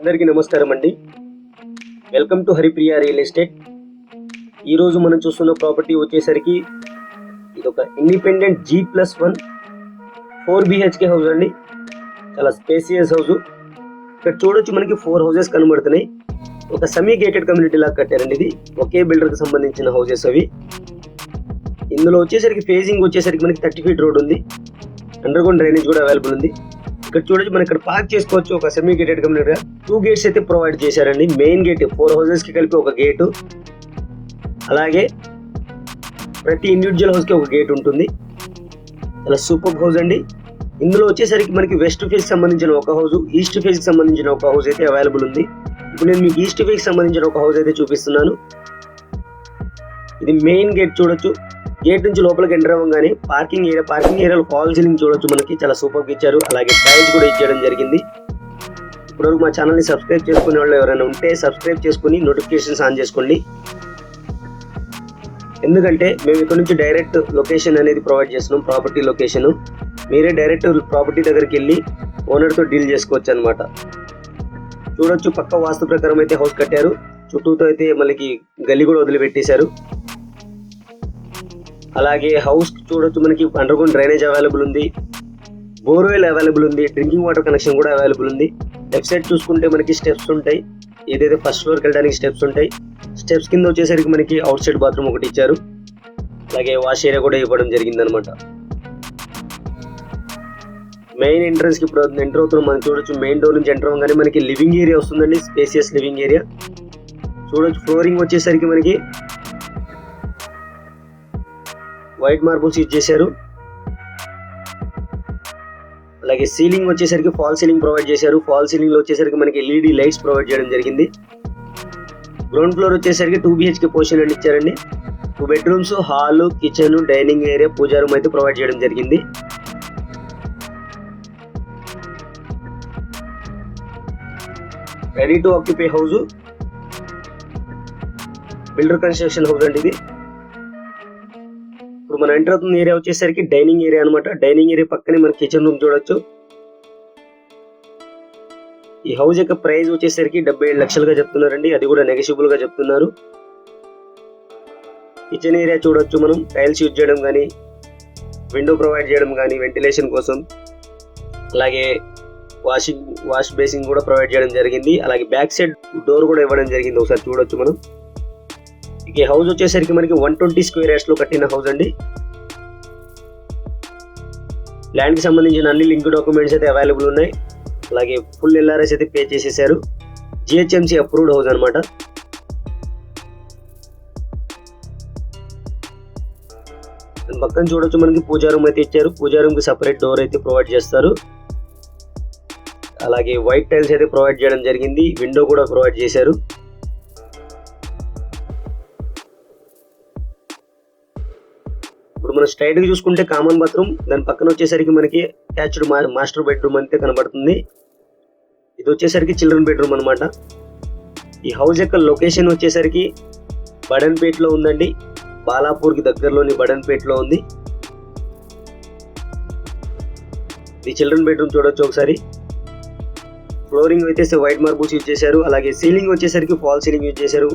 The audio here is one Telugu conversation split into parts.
అందరికీ నమస్కారం అండి. Welcome to Haripriya real estate. ఈరోజు మనం చూస్తున్న ప్రాపర్టీ వచ్చేసరికి ఇది ఒక ఇండిపెండెంట్ G+1 4 BHK హౌస్ అండి. చాలా స్పేసియస్ హౌస్. ఇక్కడ చూడొచ్చు మనకి 4 హౌసెస్ కనబడుతున్నాయి. ఒక సెమీ గేటెడ్ కమ్యూనిటీ లాగా కట్టారండి. ఇది ఒకే బిల్డర్కి సంబంధించిన హౌసెస్ అవి. ఇందులో వచ్చేసరికి ఫేజింగ్ వచ్చేసరికి మనకి 30 ఫీట్ రోడ్ ఉంది. అండర్ గ్రౌండ్ డ్రైనేజ్ కూడా అవైలబుల్ ఉంది. ఇక్కడ చూడొచ్చు మనం ఇక్కడ పార్క్ చేసుకోవచ్చు. ఒక సెమీ గేటెడ్ కమ్యూనిటీగా 2 గేట్స్ అయితే ప్రొవైడ్ చేశారండి. మెయిన్ గేట్ 4 హౌసెస్ కి కలిపి ఒక గేటు, అలాగే ప్రతి ఇండివిజువల్ హౌస్ కి ఒక గేట్ ఉంటుంది. చాలా సూపర్ హౌస్ అండి. ఇందులో వచ్చేసరికి మనకి వెస్ట్ ఫేస్ సంబంధించిన ఒక హౌస్, ఈస్ట్ ఫేస్ కి సంబంధించిన ఒక హౌస్ అయితే అవైలబుల్ ఉంది. ఇప్పుడు నేను మీకు ఈస్ట్ ఫేస్ కి సంబంధించిన ఒక హౌస్ అయితే చూపిస్తున్నాను. ఇది మెయిన్ గేట్ చూడొచ్చు. గేట్ నుంచి లోపలికి ఎంటర్ అవ్వగానే పార్కింగ్ ఏరియాలో ఫాల్ సీలింగ్ చూడొచ్చు. మనకి చాలా సూపర్గా ఇచ్చారు. అలాగే టైల్స్ కూడా ఇచ్చేయడం జరిగింది. ఇప్పుడు మా ఛానల్ని సబ్స్క్రైబ్ చేసుకునే వాళ్ళు ఎవరైనా ఉంటే సబ్స్క్రైబ్ చేసుకుని నోటిఫికేషన్స్ ఆన్ చేసుకోండి. ఎందుకంటే మేము ఇక్కడ నుంచి డైరెక్ట్ లొకేషన్ అనేది ప్రొవైడ్ చేస్తున్నాం. ప్రాపర్టీ లొకేషన్ మీరే డైరెక్ట్ ప్రాపర్టీ దగ్గరికి వెళ్ళి ఓనర్తో డీల్ చేసుకోవచ్చు అనమాట. చూడొచ్చు పక్క వాస్తు ప్రకారం అయితే హౌస్ కట్టారు. చుట్టూతో అయితే మనకి గల్లీ కూడా వదిలిపెట్టేశారు. అలాగే హౌస్ చూడొచ్చు మనకి అండర్ గ్రౌండ్ డ్రైనేజ్ అవైలబుల్ ఉంది, బోర్వెల్ అవైలబుల్ ఉంది, డ్రింకింగ్ వాటర్ కనెక్షన్ కూడా అవైలబుల్ ఉంది. లెఫ్ట్ సైడ్ చూసుకుంటే మనకి స్టెప్స్ ఉంటాయి. ఏదైతే ఫస్ట్ ఫ్లోర్కి వెళ్ళడానికి స్టెప్స్ ఉంటాయి. స్టెప్స్ కింద వచ్చేసరికి మనకి అవుట్ సైడ్ బాత్రూమ్ ఒకటి ఇచ్చారు. అలాగే వాష్ ఏరియా కూడా ఇవ్వడం జరిగింది అనమాట. మెయిన్ ఎంట్రన్స్ కి ఇప్పుడు ఎంటర్ అవుతున్నాం. మనం చూడొచ్చు మెయిన్ డోర్ నుంచి ఎంటర్ అవ్వగానే మనకి లివింగ్ ఏరియా వస్తుందండి. స్పేసియస్ లివింగ్ ఏరియా చూడొచ్చు. ఫ్లోరింగ్ వచ్చేసరికి మనకి వైట్ మార్బుల్స్ యూజ్ చేశారు. అలాగే సీలింగ్ వచ్చేసరికి ఫాల్ సీలింగ్ ప్రొవైడ్ చేశారు. ఫాల్ సీలింగ్ లో వచ్చేసరికి మనకి LED లైట్స్ ప్రొవైడ్ చేయడం జరిగింది. గ్రౌండ్ ఫ్లోర్ వచ్చేసరికి 2 BHK పోర్షన్ అని ఇచ్చారండి. 2 bedrooms, hall, kitchen, dining area, puja room అయితే ప్రొవైడ్ చేయడం జరిగింది. Ready to occupy house, builder construction house అండి ఇది. ఇప్పుడు మనం ఎంటర్ అవుతున్న ఏరియా వచ్చేసరికి డైనింగ్ ఏరియా అనమాట. డైనింగ్ ఏరియా పక్కనే మన కిచెన్ రూమ్ చూడొచ్చు. ఈ హౌస్ యొక్క ప్రైస్ వచ్చేసరికి 77 లక్షలుగా చెప్తున్నారండి. అది కూడా నెగోషియబుల్ గా చెప్తున్నారు. కిచెన్ ఏరియా చూడొచ్చు. మనం టైల్స్ యూజ్ చేయడం కానీ, విండో ప్రొవైడ్ చేయడం కానీ వెంటిలేషన్ కోసం, అలాగే వాష్ బేసింగ్ కూడా ప్రొవైడ్ చేయడం జరిగింది. అలాగే బ్యాక్ సైడ్ డోర్ కూడా ఇవ్వడం జరిగింది. ఒకసారి చూడొచ్చు మనం. ఈ హౌస్ వచ్చేసరికి మనకి 120 స్క్వేర్ యార్డ్స్ లో కట్టిన హౌస్ అండి. ల్యాండ్ కి సంబంధించిన అన్ని లింక్ డాక్యుమెంట్స్ అయితే అవైలబుల్ ఉన్నాయి. అలాగే ఫుల్ LRS అయితే పే చేసేసారు. GHMC అప్రూవ్డ్ హౌస్ అనమాట. పక్కన చూడొచ్చు మనకి పూజా రూమ్ అయితే ఇచ్చారు. పూజా రూమ్ కి సపరేట్ డోర్ అయితే ప్రొవైడ్ చేస్తారు. అలాగే వైట్ టైల్స్ అయితే ప్రొవైడ్ చేయడం జరిగింది. విండో కూడా ప్రొవైడ్ చేశారు. ఇప్పుడు మనం స్ట్రైట్ గా చూసుకుంటే కామన్ బాత్రూమ్, దాని పక్కన వచ్చేసరికి మనకి అటాచ్డ్ మాస్టర్ బెడ్రూమ్ అయితే కనబడుతుంది. ఇది వచ్చేసరికి చిల్డ్రన్ బెడ్రూమ్ అనమాట. ఈ హౌస్ యొక్క లొకేషన్ వచ్చేసరికి బడన్పేటలో ఉందండి. బాలాపూర్ కి దగ్గరలోని బడన్పేటలో ఉంది. ఇది చిల్డ్రన్ బెడ్రూమ్ చూడొచ్చు ఒకసారి. ఫ్లోరింగ్ అయితే వైట్ మార్బుల్స్ యూజ్ చేశారు. అలాగే సీలింగ్ వచ్చేసరికి ఫాల్ సీలింగ్ యూజ్ చేశారు.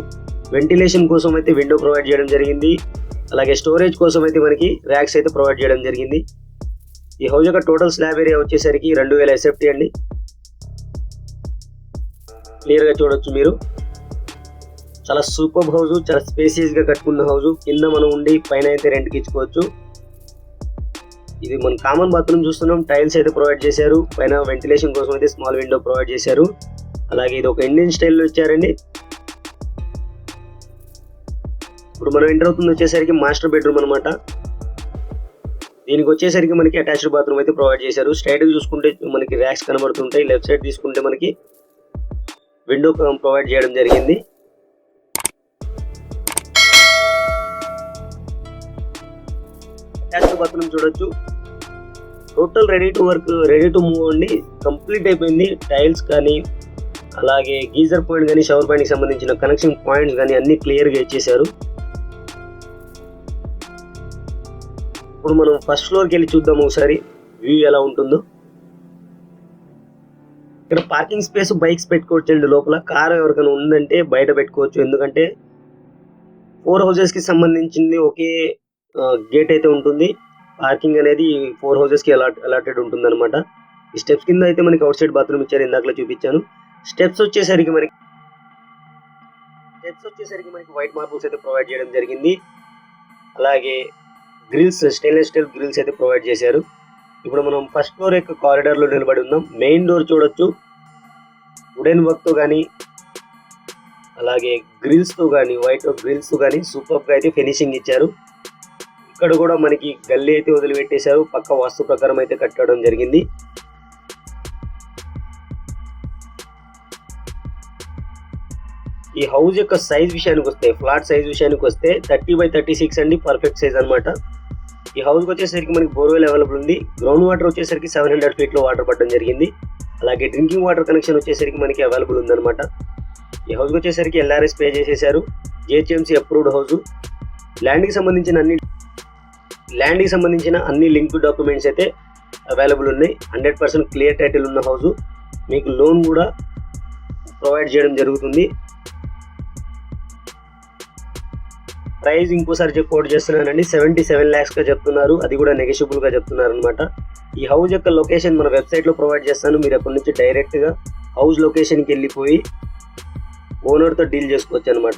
వెంటిలేషన్ కోసం అయితే విండో ప్రొవైడ్ చేయడం జరిగింది. అలాగే స్టోరేజ్ కోసం అయితే మనకి ర్యాక్స్ అయితే ప్రొవైడ్ చేయడం జరిగింది. ఈ హౌస్ యొక్క టోటల్ స్లాబ్ ఏరియా వచ్చేసరికి 2000 SFT అండి. క్లియర్ గా చూడొచ్చు మీరు. చాలా సూపర్ హౌస్, చాలా స్పేసియస్ గా కట్టుకున్న హౌస్. కింద మనం ఉండి పైన అయితే రెంట్ కి ఇచ్చుకోవచ్చు. ఇది మనం కామన్ బాత్రూమ్ చూస్తున్నాం. టైల్స్ అయితే ప్రొవైడ్ చేశారు. పైన వెంటిలేషన్ కోసం అయితే స్మాల్ విండో ప్రొవైడ్ చేశారు. అలాగే ఇది ఒక ఇండియన్ స్టైల్లో ఇచ్చారండి. ఇప్పుడు మనం ఎంటర్ అవుతుంది వచ్చేసరికి మాస్టర్ బెడ్రూమ్ అనమాట. దీనికి వచ్చేసరికి మనకి అటాచ్డ్ బాత్రూమ్ అయితే ప్రొవైడ్ చేశారు. స్ట్రైట్ గా చూసుకుంటే మనకి ర్యాక్స్ కనబడుతుంటాయి. లెఫ్ట్ సైడ్ తీసుకుంటే మనకి విండో ప్రొవైడ్ చేయడం జరిగింది. అటాచ్డ్ బాత్రూమ్ చూడొచ్చు. Total ready to work, ready to move అండి. కంప్లీట్ అయిపోయింది. టైల్స్ కానీ, అలాగే గీజర్ పాయింట్ కానీ, షవర్ పాయింట్ కి సంబంధించిన కనెక్షన్ పాయింట్స్ కానీ అన్ని క్లియర్ గా ఇచ్చేసారు. ఇప్పుడు మనం ఫస్ట్ ఫ్లోర్కి వెళ్ళి చూద్దాం ఒకసారి వ్యూ ఎలా ఉంటుందో. ఇక్కడ పార్కింగ్ స్పేస్ బైక్స్ పెట్టుకోవచ్చు అండి. లోపల కార్ ఎవరికైనా ఉందంటే బయట పెట్టుకోవచ్చు. ఎందుకంటే 4 హౌసెస్ కి సంబంధించింది ఒకే గేట్ అయితే ఉంటుంది. పార్కింగ్ అనేది 4 హౌసెస్ కి అలాటెడ్ ఉంటుంది అనమాట. ఈ స్టెప్స్ కింద అయితే మనకి అవుట్ సైడ్ బాత్రూమ్ ఇచ్చారు, ఇందాకలో చూపించాను. స్టెప్స్ వచ్చేసరికి మనకి వైట్ మార్బుల్స్ అయితే ప్రొవైడ్ చేయడం జరిగింది. అలాగే గ్రిల్స్, స్టెయిన్లెస్ స్టీల్ గ్రిల్స్ అయితే ప్రొవైడ్ చేశారు. ఇప్పుడు మనం ఫస్ట్ ఫ్లోర్ యొక్క కారిడార్ లో నిలబడి ఉన్నాం. మెయిన్ డోర్ చూడొచ్చు, వుడెన్ వర్క్ తో కానీ అలాగే గ్రిల్స్ తో కానీ, వైట్ గ్రిల్స్ తో కానీ సూపర్ గా అయితే ఫినిషింగ్ ఇచ్చారు. ఇక్కడ కూడా మనకి గల్లీ అయితే వదిలిపెట్టేశారు. పక్క వాస్తు ప్రకారం అయితే కట్టడం జరిగింది. ఈ హౌస్ యొక్క సైజ్ విషయానికి వస్తే, ఫ్లాట్ సైజ్ విషయానికి వస్తే 30x36 అండి, పర్ఫెక్ట్ సైజ్ అన్నమాట. ఈ హౌస్కి వచ్చేసరికి మనకి బోర్వెల్ అవైలబుల్ ఉంది. గ్రౌండ్ వాటర్ వచ్చేసరికి 700 ఫీట్లో వాటర్ పడడం జరిగింది. అలాగే డ్రింకింగ్ వాటర్ కనెక్షన్ వచ్చేసరికి మనకి అవైలబుల్ ఉందన్నమాట. ఈ హౌస్కి వచ్చేసరికి LRS పే చేసేసారు. GHMC approved house. ల్యాండ్కి సంబంధించిన అన్ని లింక్ డాక్యుమెంట్స్ అయితే అవైలబుల్ ఉన్నాయి. 100% క్లియర్ టైటిల్ ఉన్న హౌస్. మీకు లోన్ కూడా ప్రొవైడ్ చేయడం జరుగుతుంది. ప్రైస్ ఇంకోసారి కోట్ చేస్తున్నానండి, 77 lakhs గా చెప్తున్నారు. అది కూడా నెగోషియబుల్ గా చెప్తున్నారు అనమాట. ఈ హౌస్ యొక్క లొకేషన్ మన వెబ్సైట్ లో ప్రొవైడ్ చేస్తాను. మీరు అక్కడి నుంచి డైరెక్ట్ గా హౌస్ లొకేషన్ కి వెళ్ళిపోయి ఓనర్ తో డీల్ చేసుకోవచ్చు అనమాట.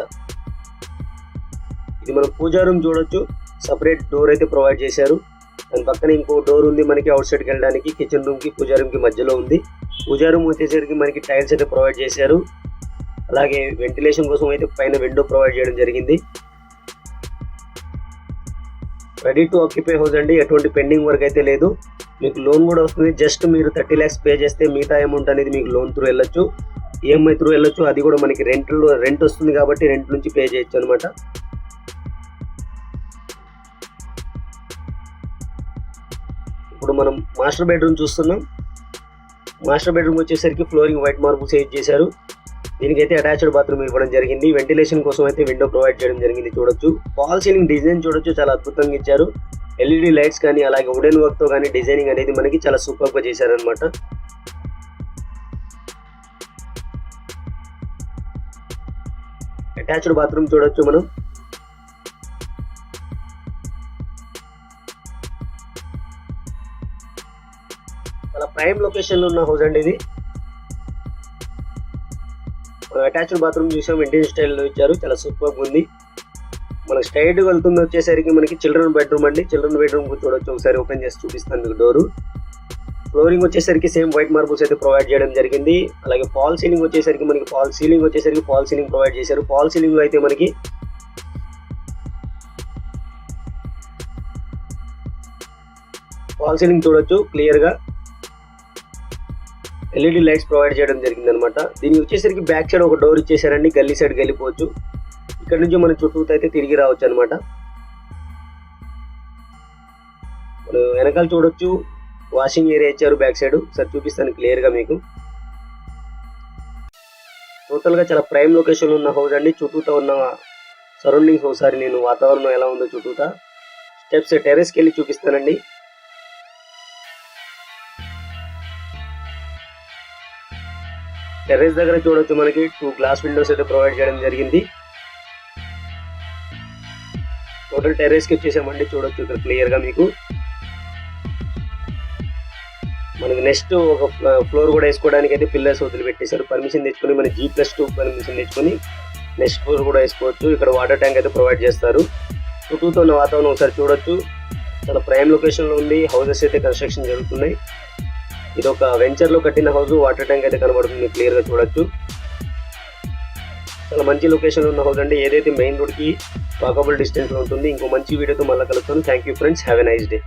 ఇది మనం పూజా రూమ్ చూడొచ్చు. సపరేట్ డోర్ అయితే ప్రొవైడ్ చేశారు. దాని పక్కన ఇంకో డోర్ ఉంది మనకి అవుట్ సైడ్కి వెళ్ళడానికి. కిచెన్ రూమ్ కి పూజా రూమ్ కి మధ్యలో ఉంది. పూజా రూమ్ వచ్చేసరికి మనకి టైల్స్ అయితే ప్రొవైడ్ చేశారు. అలాగే వెంటిలేషన్ కోసం అయితే పైన విండో ప్రొవైడ్ చేయడం జరిగింది. రెడీ టు ఆక్యుపై హౌస్ అండి. ఎటువంటి పెండింగ్ వర్క్ అయితే లేదు. మీకు లోన్ కూడా వస్తుంది. జస్ట్ మీరు 30 lakhs పే చేస్తే మిగతా అమౌంట్ అనేది మీకు లోన్ త్రూ వెళ్ళొచ్చు, EMI త్రూ వెళ్ళొచ్చు. అది కూడా మనకి రెంట్ వస్తుంది కాబట్టి రెంట్ నుంచి పే చేయొచ్చు అనమాట. ఇప్పుడు మనం మాస్టర్ బెడ్రూమ్ చూస్తున్నాం. మాస్టర్ బెడ్రూమ్ వచ్చేసరికి ఫ్లోరింగ్ వైట్ మార్బుల్స్ యూజ్ చేశారు. దీనికైతే అటాచ్డ్ బాత్రూమ్ ఇవ్వడం జరిగింది. వెంటిలేషన్ కోసం అయితే విండో ప్రొవైడ్ చేయడం జరిగింది. చూడొచ్చు ఫాల్ సీలింగ్ డిజైన్ చూడొచ్చు, చాలా అద్భుతంగా ఇచ్చారు. LED లైట్స్ కానీ అలాగే వుడెన్ వర్క్ తో కానీ డిజైనింగ్ అనేది మనకి చాలా సూపర్ గా చేశారనమాట. అటాచ్డ్ బాత్రూమ్ చూడొచ్చు మనం. చాలా ప్రైమ్ లొకేషన్ లో ఉన్న హౌస్ అండి ఇది. అటాచ్డ్ బాత్రూమ్ చూసాం, ఇండియన్ స్టైల్లో ఇచ్చారు, చాలా సూపర్ గా ఉంది. మనకి స్ట్రైట్ వెళ్తుంది వచ్చేసరికి మనకి చిల్డ్రన్ బెడ్రూమ్ అండి. చిల్డ్రన్ బెడ్రూమ్ చూడొచ్చు, ఒకసారి ఓపెన్ చేసి చూపిస్తాను మీకు డోరు. ఫ్లోరింగ్ వచ్చేసరికి సేమ్ వైట్ మార్బుల్స్ అయితే ప్రొవైడ్ చేయడం జరిగింది. అలాగే ఫాల్ సీలింగ్ వచ్చేసరికి ఫాల్ సీలింగ్ ప్రొవైడ్ చేశారు. ఫాల్ సీలింగ్ లో అయితే మనకి ఫాల్ సీలింగ్ చూడొచ్చు క్లియర్ గా. LED లైట్స్ ప్రొవైడ్ చేయడం జరిగింది అనమాట. దీనికి వచ్చేసరికి బ్యాక్ సైడ్ ఒక డోర్ ఇచ్చేసారండి, గల్లీ సైడ్కి వెళ్ళిపోవచ్చు. ఇక్కడ నుంచి మన చుట్టూతో అయితే తిరిగి రావచ్చు అనమాట. వెనకాల చూడొచ్చు వాషింగ్ ఏరియా ఇచ్చారు బ్యాక్ సైడ్. ఒకసారి చూపిస్తాను క్లియర్ గా మీకు. టోటల్ గా చాలా ప్రైమ్ లొకేషన్ ఉన్న హౌస్ అండి. చుట్టూతో ఉన్న సరౌండింగ్స్ ఒకసారి నేను వాతావరణం ఎలా ఉందో చుట్టూతా స్టెప్స్ టెర్రస్కి వెళ్ళి చూపిస్తానండి. టెర్రస్ దగ్గర చూడొచ్చు మనకి 2 గ్లాస్ విండోస్ అయితే ప్రొవైడ్ చేయడం జరిగింది. టోటల్ టెర్రస్ కి వచ్చేసామండి. చూడొచ్చు ఇక్కడ క్లియర్ గా మీకు. మనకి నెక్స్ట్ ఒక ఫ్లోర్ కూడా వేసుకోవడానికి అయితే పిల్లర్స్ వదిలిపెట్టేశారు. పర్మిషన్ తెచ్చుకొని మన G+2 పర్మిషన్ తెచ్చుకొని నెక్స్ట్ ఫ్లోర్ కూడా వేసుకోవచ్చు. ఇక్కడ వాటర్ ట్యాంక్ అయితే ప్రొవైడ్ చేస్తారు. చుట్టూతో ఉన్న వాతావరణం ఒకసారి చూడొచ్చు, చాలా ప్రైమ్ లొకేషన్ లో ఉంది. హౌసెస్ అయితే కన్స్ట్రక్షన్ జరుగుతున్నాయి. ఇది ఒక వెంచర్ లో కట్టిన హౌస్. వాటర్ ట్యాంక్ అయితే కనబడుతుంది, క్లియర్ గా చూడొచ్చు. చాలా మంచి లొకేషన్ లో ఉన్న హౌస్ అండి. ఏదైతే మెయిన్ రోడ్ కి వాకబుల్ డిస్టెన్స్ లో ఉంటుంది. ఇంకో మంచి వీడియోతో మళ్ళీ కలుస్తాను. Thank you friends, have a nice day.